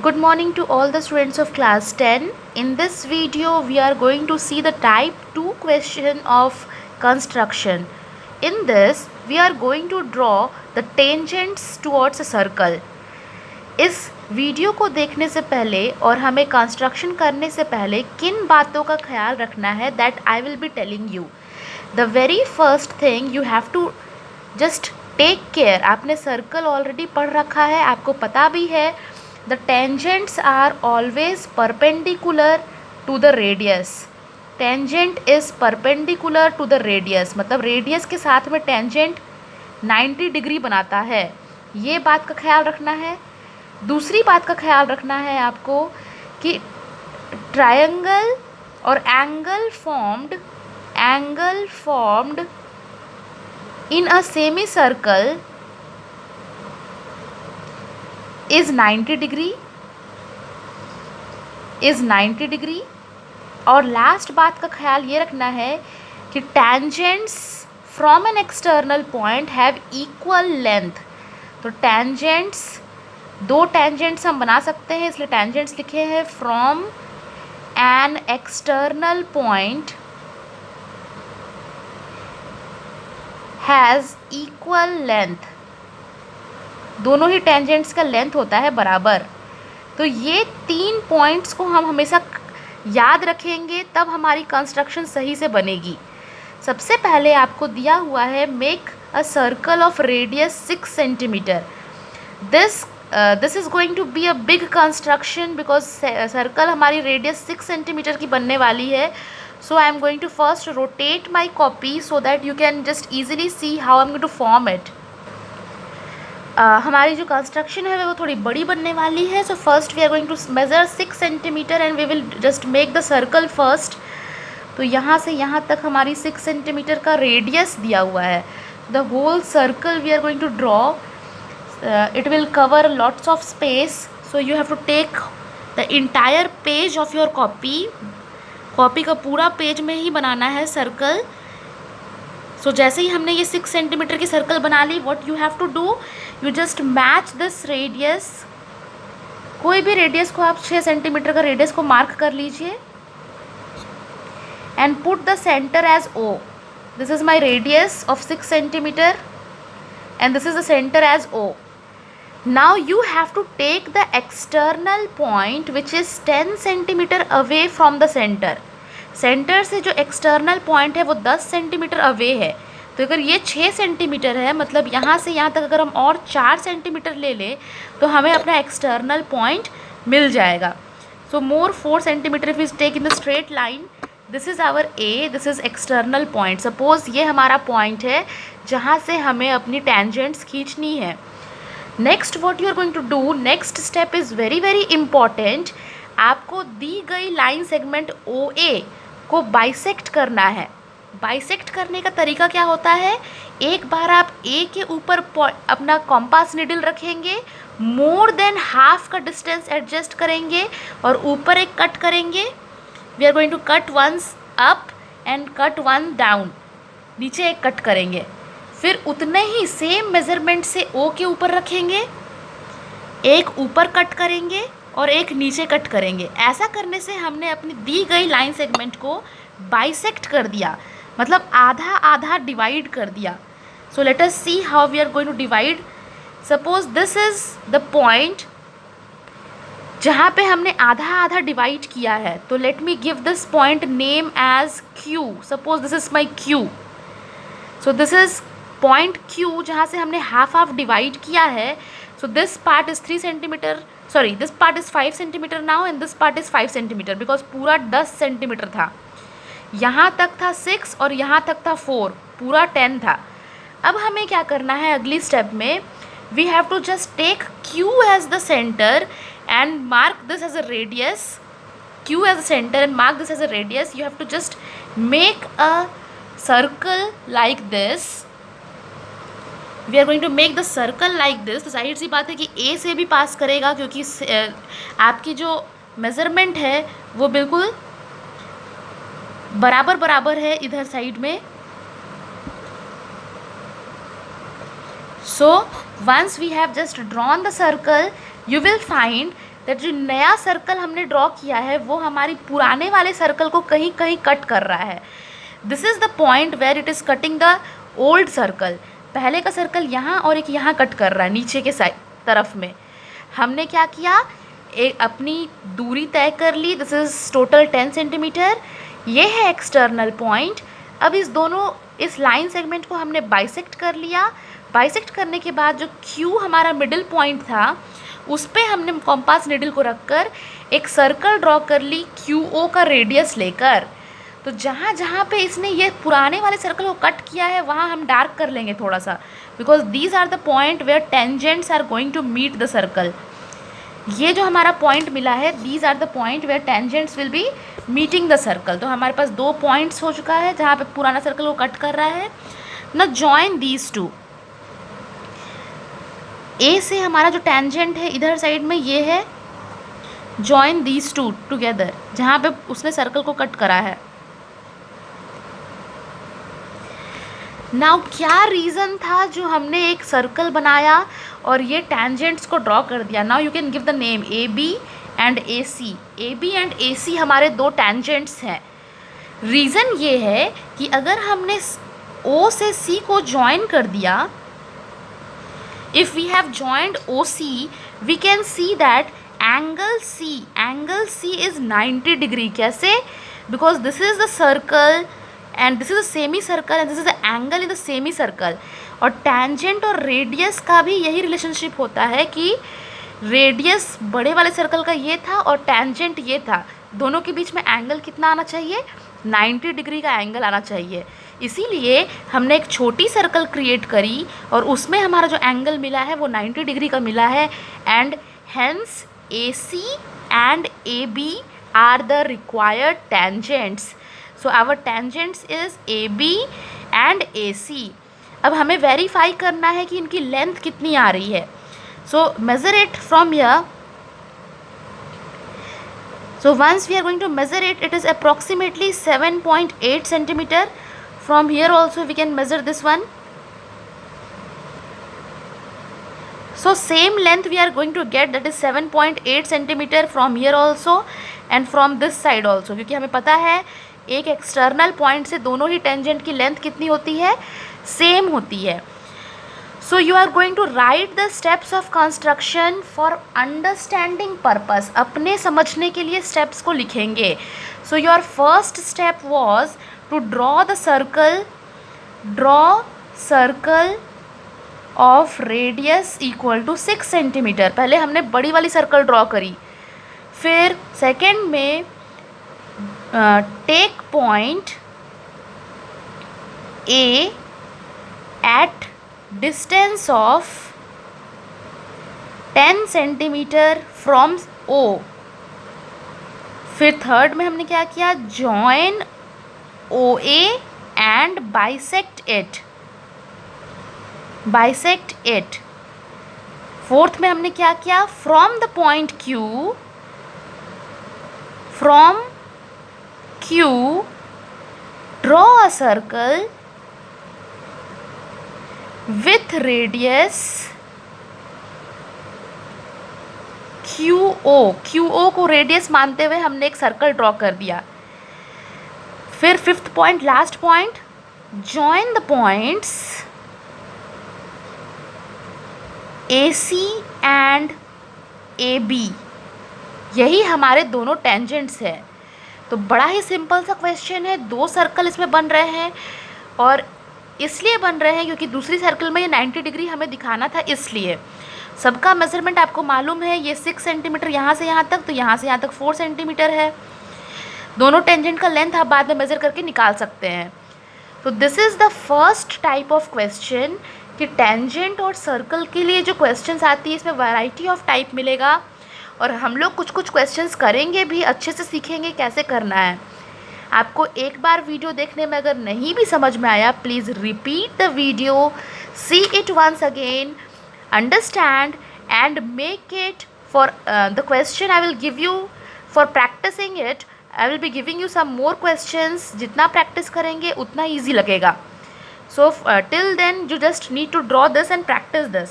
Good morning to all the students of class 10. In this video, we are going to see the type 2 question of construction. In this, we are going to draw the tangents towards a circle. इस video को देखने से पहले और हमें construction करने से पहले किन बातों का ख्याल रखना है that I will be telling you. The very first thing you have to just take care. आपने सर्कल ऑलरेडी पढ़ रखा है, आपको पता भी है the tangents are always perpendicular to the radius. tangent is perpendicular to the radius, मतलब radius के साथ में टेंजेंट 90 डिग्री बनाता है. ये बात का ख्याल रखना है. दूसरी बात का ख्याल रखना है आपको कि ट्रायंगल और angle formed in a semi circle is 90 degree. और लास्ट बात का ख्याल ये रखना है कि tangents from an external point have equal length. तो tangents, दो tangents हम बना सकते हैं, इसलिए tangents लिखे हैं from an external point has equal length. दोनों ही टेंजेंट्स का लेंथ होता है बराबर. तो ये 3 पॉइंट्स को हम हमेशा याद रखेंगे, तब हमारी कंस्ट्रक्शन सही से बनेगी. सबसे पहले आपको दिया हुआ है make a circle of radius 6 centimetre. This is going to be a big construction because circle हमारी रेडियस 6 सेंटीमीटर की बनने वाली है. So I am going to first rotate my copy so that you can just easily see how I am going to form it. हमारी जो construction है वो थोड़ी बड़ी बनने वाली है. So first we are going to measure 6 centimetre and we will just make the circle first. तो यहाँ से यहाँ तक हमारी 6 सेंटीमीटर का रेडियस दिया हुआ है. The whole circle we are going to draw. It will cover lots of space, so you have to take the entire page of your copy का पूरा पेज में ही बनाना है सर्कल. सो जैसे ही हमने ये 6 सेंटीमीटर की सर्कल बना ली, what you have to do, you just match this radius. कोई भी रेडियस को आप 6 सेंटीमीटर का रेडियस को मार्क कर लीजिए and put the centre as O. This is my radius of 6 centimetre and this is the centre as O. Now you have to take the external point which is 10 centimetre away from the centre. Centre से जो external point है वो 10 centimetre away है. तो अगर ये 6 centimetre है, मतलब यहाँ से यहाँ तक अगर हम और 4 सेंटीमीटर ले लें तो हमें अपना एक्सटर्नल पॉइंट मिल जाएगा. So more 4 centimetre if is take in the straight line. This is our A, this is external point. Suppose ये हमारा पॉइंट है जहाँ से हमें अपनी टेंजेंट्स खींचनी है. Next what you are going to do, next step is very very important. आपको दी गई लाइन सेगमेंट OA को बाइसेक्ट करना है. बाइसेक्ट करने का तरीका क्या होता है, एक बार आप A के ऊपर अपना कॉम्पास निडल रखेंगे, मोर देन हाफ का डिस्टेंस एडजस्ट करेंगे और ऊपर एक कट करेंगे. We are going to cut once up and cut one down. नीचे एक कट करेंगे, फिर उतने ही सेम मेजरमेंट से O के ऊपर रखेंगे, एक ऊपर कट करेंगे और एक नीचे कट करेंगे. ऐसा करने से हमने अपनी दी गई लाइन सेगमेंट को बाइसेक्ट कर दिया, मतलब आधा आधा डिवाइड कर दिया. So let us see how we are going to divide. Suppose this is the point जहाँ पे हमने आधा आधा डिवाइड किया है. तो let me give this point name as Q. Suppose this is my Q. So this is point Q जहाँ से हमने हाफ हाफ डिवाइड किया है. So this part is 3 centimetre, sorry this part is 5 centimetre now and this part is 5 centimetre because पूरा 10 centimetre था. यहाँ तक था 6 और यहाँ तक था 4, पूरा 10 था. अब हमें क्या करना है अगली स्टेप में, we have to just take Q as the centre and mark this as a radius. Q as a centre and mark this as a radius. You have to just make a circle like this. We are going to make the circle like this. तो जाहिर सी बात है कि A से भी पास करेगा क्योंकि आपकी जो मेज़रमेंट है वो बिल्कुल बराबर बराबर है इधर साइड में. So once we have just drawn the circle, you will find that जो नया सर्कल हमने ड्रॉ किया है वो हमारी पुराने वाले सर्कल को कहीं कहीं कट कर रहा है. This is the point where it is cutting the old circle. पहले का सर्कल यहाँ और एक यहाँ कट कर रहा है नीचे के साइड तरफ में. हमने क्या किया, एक अपनी दूरी तय कर ली. This is total 10 centimetre. ये है एक्सटर्नल पॉइंट. अब इस लाइन सेगमेंट को हमने बाइसेक्ट कर लिया. बाइसेक्ट करने के बाद जो Q हमारा मिडिल पॉइंट था उस पर हमने कॉम्पास निडल को रखकर एक सर्कल ड्रॉ कर ली QO का रेडियस लेकर. तो जहाँ जहाँ पे इसने ये पुराने वाले सर्कल को कट किया है वहाँ हम डार्क कर लेंगे थोड़ा सा, because these are the point where tangents are going to meet the circle. ये जो हमारा पॉइंट मिला है, these are the point where tangents will be meeting the circle. तो हमारे पास 2 पॉइंट्स हो चुका है जहाँ पे पुराना सर्कल को कट कर रहा है. ना जॉइन दीज टू. ए से हमारा जो टेंजेंट है इधर साइड में ये है. जॉइन दीज टू टुगेदर जहाँ पे उसने सर्कल को कट करा है. नाउ क्या रीज़न था जो हमने एक सर्कल बनाया और ये टेंजेंट्स को ड्रॉ कर दिया. Now you can give the name AB and AC. AB and AC हमारे 2 टेंजेंट्स हैं. रीज़न ये है कि अगर हमने O से C को ज्वाइन कर दिया, if we have joined OC, we can see that angle C is 90 degree. कैसे? Because this is the circle and this is a semicircle and this is the angle in the semicircle. और tangent और radius का भी यही relationship होता है कि radius बड़े वाले सर्कल का ये था और tangent ये था. दोनों के बीच में एंगल कितना आना चाहिए? 90 डिग्री का एंगल आना चाहिए. इसीलिए हमने एक छोटी सर्कल क्रिएट करी और उसमें हमारा जो एंगल मिला है वो 90 डिग्री का मिला है. And hence AC and AB are the required tangents. So our tangents is AB and AC. अब हमें वेरीफाई करना है कि इनकी लेंथ कितनी आ रही है. So measure it from here. So once we are going to measure it, it is approximately 7.8 centimeter. From here also we can measure this one. So same length we are going to get, that is 7.8 centimeter from here also and from this side also. क्योंकि हमें पता है एक external point से दोनों ही tangent की length कितनी होती है? सेम होती है. So you are going to write the steps of construction for understanding purpose. अपने समझने के लिए steps को लिखेंगे. So your first step was to draw the circle. Draw circle of radius equal to 6 centimetre. पहले हमने बड़ी वाली सर्कल ड्रॉ करी. फिर सेकेंड में take point A at distance of 10 centimetre from O. फिर थर्ड में हमने क्या किया? Join OA and bisect it. Fourth में हमने क्या किया? From the point Q draw a circle with radius QO को रेडियस मानते हुए हमने एक सर्कल ड्रॉ कर दिया. फिर fifth point, last point, join the points AC and AB. यही हमारे दोनों टेंजेंट्स है. तो बड़ा ही सिंपल सा क्वेश्चन है. 2 सर्कल इसमें बन रहे हैं और इसलिए बन रहे हैं क्योंकि दूसरी सर्कल में ये 90 डिग्री हमें दिखाना था. इसलिए सबका मेज़रमेंट आपको मालूम है. ये 6 सेंटीमीटर यहाँ से यहाँ तक, तो यहाँ से यहाँ तक 4 सेंटीमीटर है. दोनों टेंजेंट का लेंथ आप बाद में मेज़र करके निकाल सकते हैं. तो this is the first type of question कि टेंजेंट और सर्कल के लिए जो क्वेश्चंस आती है इसमें वैरायटी ऑफ टाइप मिलेगा. और हम लोग कुछ क्वेश्चंस करेंगे भी, अच्छे से सीखेंगे कैसे करना है. आपको एक बार वीडियो देखने में अगर नहीं भी समझ में आया, please repeat the video, see it once again, understand and make it for the question I will give you for practising it. I will be giving you some more questions. जितना practise करेंगे उतना easy लगेगा. So till then you just need to draw this and practise this.